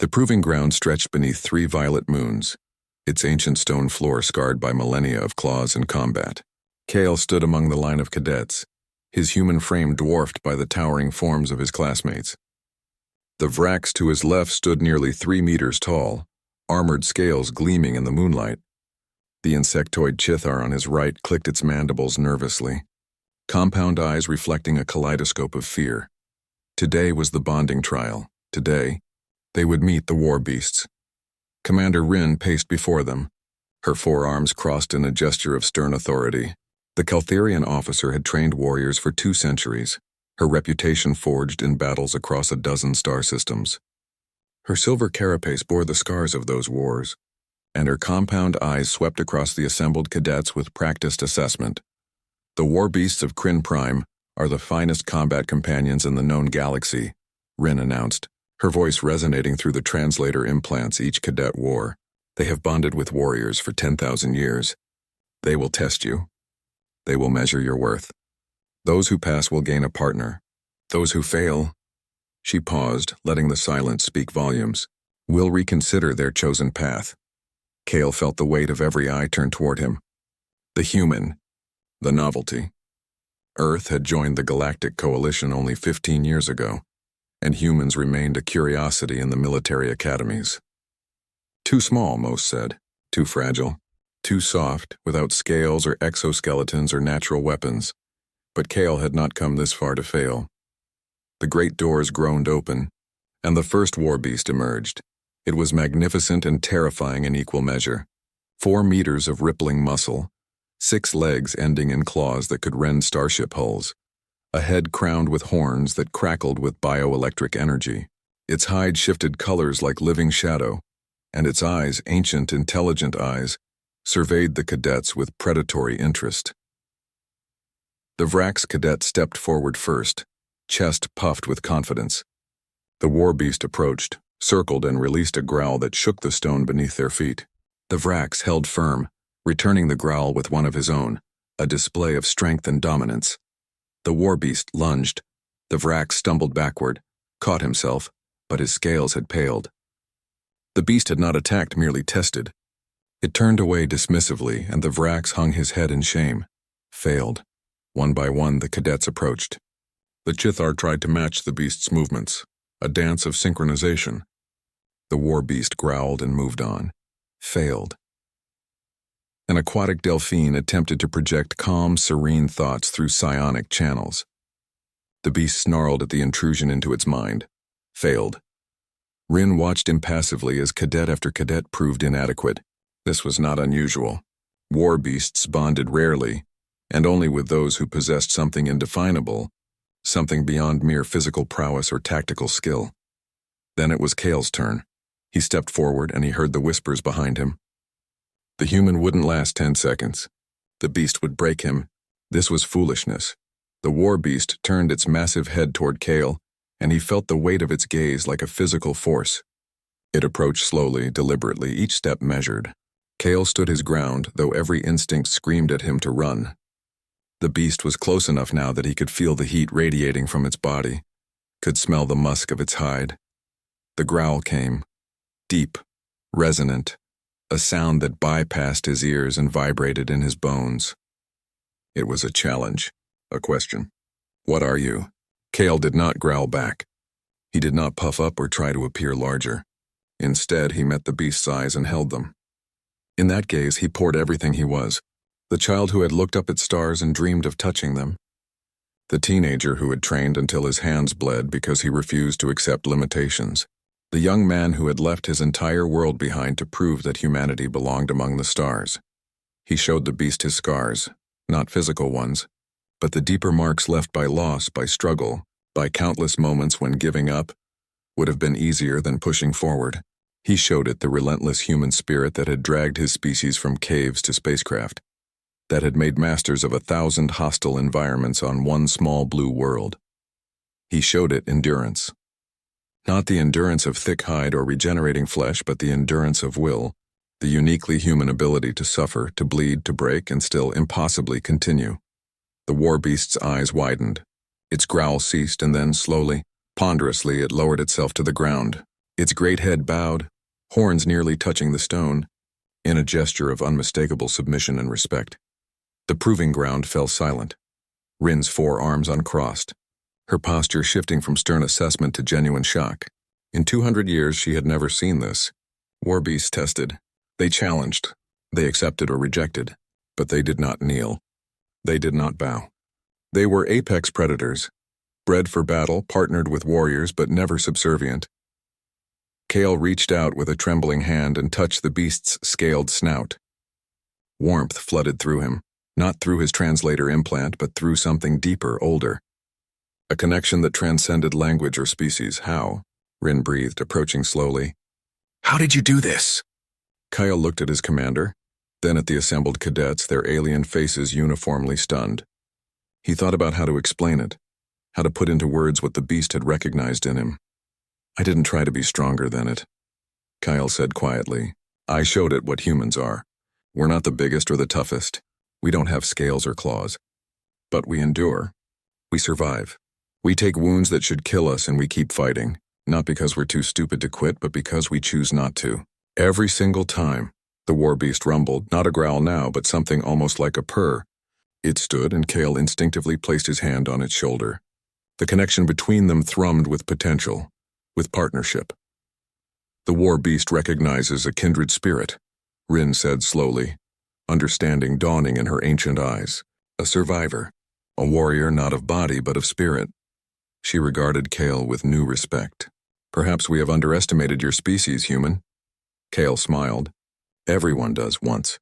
The proving ground stretched beneath 3 violet moons, its ancient stone floor scarred by millennia of claws and combat. Kale stood among the line of cadets, his human frame dwarfed by the towering forms of his classmates. The Vrax to his left stood nearly 3 meters tall, armored scales gleaming in the moonlight. The insectoid Chithar on his right clicked its mandibles nervously, compound eyes reflecting a kaleidoscope of fear. Today was the bonding trial. Today, they would meet the war beasts. Commander Rin paced before them, her forearms crossed in a gesture of stern authority. The Keltherian officer had trained warriors for 2 centuries, her reputation forged in battles across a dozen star systems. Her silver carapace bore the scars of those wars, and her compound eyes swept across the assembled cadets with practiced assessment. The war beasts of Kryn Prime are the finest combat companions in the known galaxy, Rin announced, her voice resonating through the translator implants each cadet wore. They have bonded with warriors for 10,000 years. They will test you. They will measure your worth. Those who pass will gain a partner. Those who fail, she paused, letting the silence speak volumes, will reconsider their chosen path. Kale felt the weight of every eye turned toward him. The human, the novelty. Earth had joined the Galactic Coalition only 15 years ago, and humans remained a curiosity in the military academies. Too small, most said, too fragile, too soft, without scales or exoskeletons or natural weapons. But Kale had not come this far to fail. The great doors groaned open, and the first war beast emerged. It was magnificent and terrifying in equal measure. 4 meters of rippling muscle, 6 legs ending in claws that could rend starship hulls, a head crowned with horns that crackled with bioelectric energy. Its hide shifted colors like living shadow, and its eyes, ancient, intelligent eyes, surveyed the cadets with predatory interest. The Vrax cadet stepped forward first, chest puffed with confidence. The war beast approached, circled, and released a growl that shook the stone beneath their feet. The Vrax held firm, returning the growl with one of his own, a display of strength and dominance. The war beast lunged. The Vrax stumbled backward, caught himself, but his scales had paled. The beast had not attacked, merely tested. It turned away dismissively, and the Vrax hung his head in shame. Failed. One by one, the cadets approached. The Chithar tried to match the beast's movements, a dance of synchronization. The war beast growled and moved on. Failed. An aquatic delphine attempted to project calm, serene thoughts through psionic channels. The beast snarled at the intrusion into its mind. Failed. Rin watched impassively as cadet after cadet proved inadequate. This was not unusual. War beasts bonded rarely, and only with those who possessed something indefinable, something beyond mere physical prowess or tactical skill. Then it was Kale's turn. He stepped forward and he heard the whispers behind him. The human wouldn't last 10 seconds. The beast would break him. This was foolishness. The war beast turned its massive head toward Kale, and he felt the weight of its gaze like a physical force. It approached slowly, deliberately, each step measured. Kale stood his ground, though every instinct screamed at him to run. The beast was close enough now that he could feel the heat radiating from its body, could smell the musk of its hide. The growl came, deep, resonant, a sound that bypassed his ears and vibrated in his bones. It was a challenge, a question. What are you? Kale did not growl back. He did not puff up or try to appear larger. Instead, he met the beast's eyes and held them. In that gaze, he poured everything he was, the child who had looked up at stars and dreamed of touching them, the teenager who had trained until his hands bled because he refused to accept limitations, the young man who had left his entire world behind to prove that humanity belonged among the stars. He showed the beast his scars, not physical ones, but the deeper marks left by loss, by struggle, by countless moments when giving up would have been easier than pushing forward. He showed it the relentless human spirit that had dragged his species from caves to spacecraft, that had made masters of 1,000 hostile environments on one small blue world. He showed it endurance. Not the endurance of thick hide or regenerating flesh, but the endurance of will, the uniquely human ability to suffer, to bleed, to break, and still impossibly continue. The war beast's eyes widened. Its growl ceased, and then slowly, ponderously, it lowered itself to the ground, Its great head bowed, horns nearly touching the stone, in a gesture of unmistakable submission and respect. The proving ground fell silent, Rin's forearms uncrossed, her posture shifting from stern assessment to genuine shock. In 200 years, she had never seen this. War beasts tested. They challenged. They accepted or rejected. But they did not kneel. They did not bow. They were apex predators, bred for battle, partnered with warriors, but never subservient. Kale reached out with a trembling hand and touched the beast's scaled snout. Warmth flooded through him, not through his translator implant, but through something deeper, older. A connection that transcended language or species. How? Rin breathed, approaching slowly. How did you do this? Kyle looked at his commander, then at the assembled cadets, their alien faces uniformly stunned. He thought about how to explain it, how to put into words what the beast had recognized in him. I didn't try to be stronger than it, Kyle said quietly. I showed it what humans are. We're not the biggest or the toughest. We don't have scales or claws. But we endure. We survive. We take wounds that should kill us and we keep fighting, not because we're too stupid to quit, but because we choose not to. Every single time, the war beast rumbled, not a growl now, but something almost like a purr. It stood, and Kale instinctively placed his hand on its shoulder. The connection between them thrummed with potential, with partnership. The war beast recognizes a kindred spirit, Rin said slowly, understanding dawning in her ancient eyes. A survivor, a warrior not of body but of spirit. She regarded Kale with new respect. Perhaps we have underestimated your species, human. Kale smiled. Everyone does once.